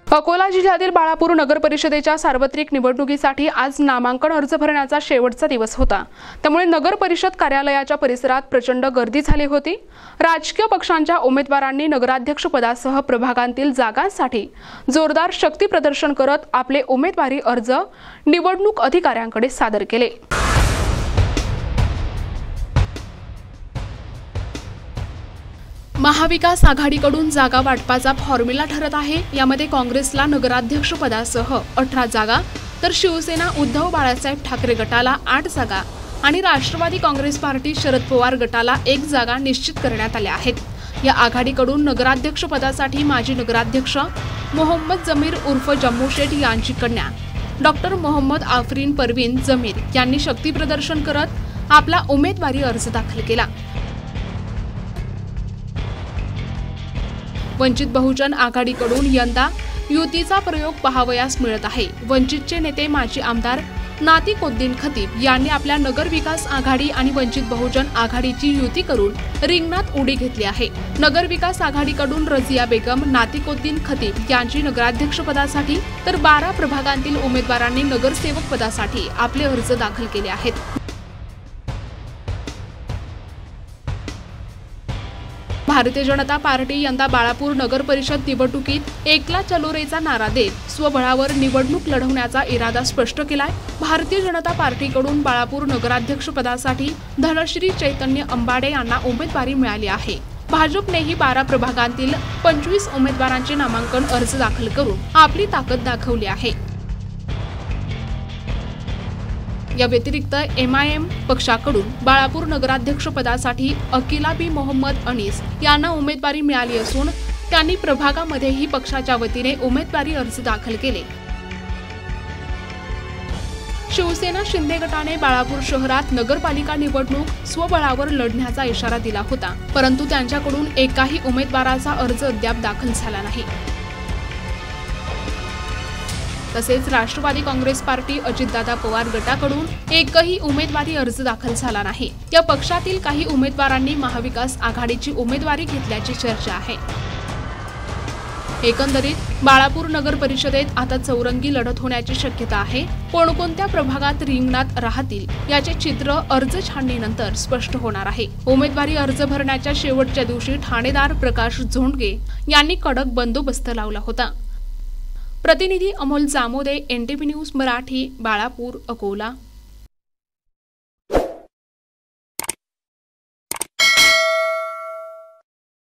अकोला जिल्ह्यातील बाळापूर नगर परिषदेच्या सार्वत्रिक निवडणुकीसाठी आज नामांकन अर्ज भरण्याचा शेवटचा दिवस होता। त्यामुळे नगर परिषद कार्यालयाच्या परिसरात प्रचंड गर्दी झाली होती। राजकीय पक्षांच्या उमेदवारांनी नगराध्यक्ष पदासह प्रभागांतील जागांसाठी जोरदार शक्ती प्रदर्शन करत आपले उमेदवारी अर्ज निवडणूक अधिकाऱ्यांकडे सादर केले। महाविकास आघाडीकडून जागा वाटपाचा फॉर्म्युला ठरत आहे। यामध्ये काँग्रेसला नगराध्यक्ष पदासह 18 जागा, तर शिवसेना उद्धव बाळासाहेब ठाकरे गटाला 8 जागा आणि राष्ट्रवादी काँग्रेस पार्टी शरद पवार गटाला 1 जागा निश्चित करण्यात आल्या आहेत। या आघाडीकडून नगराध्यक्ष पदासाठी माजी नगराध्यक्ष मोहम्मद जमीर उर्फ जम्मू शेठ यांची कन्या डॉक्टर मोहम्मद आफरीन परवीन जमीर यांनी शक्ती प्रदर्शन करत आपला उमेदवारी अर्ज दाखल केला। वंचित बहुजन आघाडीकडून यंदा युतीचा प्रयोग पाहावयास मिळत आहे। वंचितचे नेते माजी आमदार नातिकुद्दीन खतीब यांनी आपल्या नगर विकास आघाडी आणि वंचित बहुजन आघाडीची युती करून रिंगणात उडी घेतली आहे। नगर विकास आघाडीकडून रजिया बेगम, नातिकुद्दीन खतीब यांची नगराध्यक्ष पदासाठी, तर 12 प्रभागांतील उमेदवारांनी नगरसेवक पदासाठी आपले अर्ज दाखल केले आहेत। भारतीय जनता पार्टी यंदा बाळापूर नगर परिषद निवडणुकीत एकला चलो रेचा नारा देत स्वबळावर निवडणूक लढवण्याचा इरादा स्पष्ट केलाय। भारतीय जनता पार्टीकडून बाळापूर नगराध्यक्ष पदासाठी धनश्री चैतन्य अंबाडे यांना उमेदवारी मिळाली आहे। भाजपनेही 12 प्रभागांतील 25 उमेदवारांचे नामांकन अर्ज दाखल करून आपली ताकद दाखवली आहे। या व्यतिरिक्त MIM पक्षाकडून बाळापूर नगराध्यक्ष पदासाठी अकिला बी मोहम्मद अनीस यांना उमेदवारी मिळाली असून त्यांनी प्रभागामध्येही पक्षाच्या वतीने उमेदवारी अर्ज दाखल केले। शिवसेना शिंदे गटाने बाळापूर शहरात नगरपालिका निवडणूक स्वबळावर लढण्याचा इशारा दिला होता, परंतु त्यांच्याकडून एकाही उमेदवाराचा अर्ज अद्याप दाखल झाला नाही। तसेच राष्ट्रवादी काँग्रेस पार्टी अजितदादा पवार गटाकडून एकही उमेदवारी अर्ज दाखल झाला नाही। या पक्षातील काही उमेदवारांनी महाविकास आघाडीची उमेदवारी घेतल्याची चर्चा आहे। एकंदरीत बाळापूर नगर परिषदेत आता चौरंगी लढत होण्याची शक्यता आहे। कोणकोणत्या प्रभागात रिंगणात राहतील याचे चित्र अर्ज छाननीनंतर स्पष्ट होणार आहे। उमेदवारी अर्ज भरण्याच्या शेवटच्या दिवशी ठाणेदार प्रकाश झोंडगे यांनी कडक बंदोबस्त लावला होता। प्रतिनिधी अमोल जामोदे, NTV न्यूज मराठी, बाळापूर, अकोला।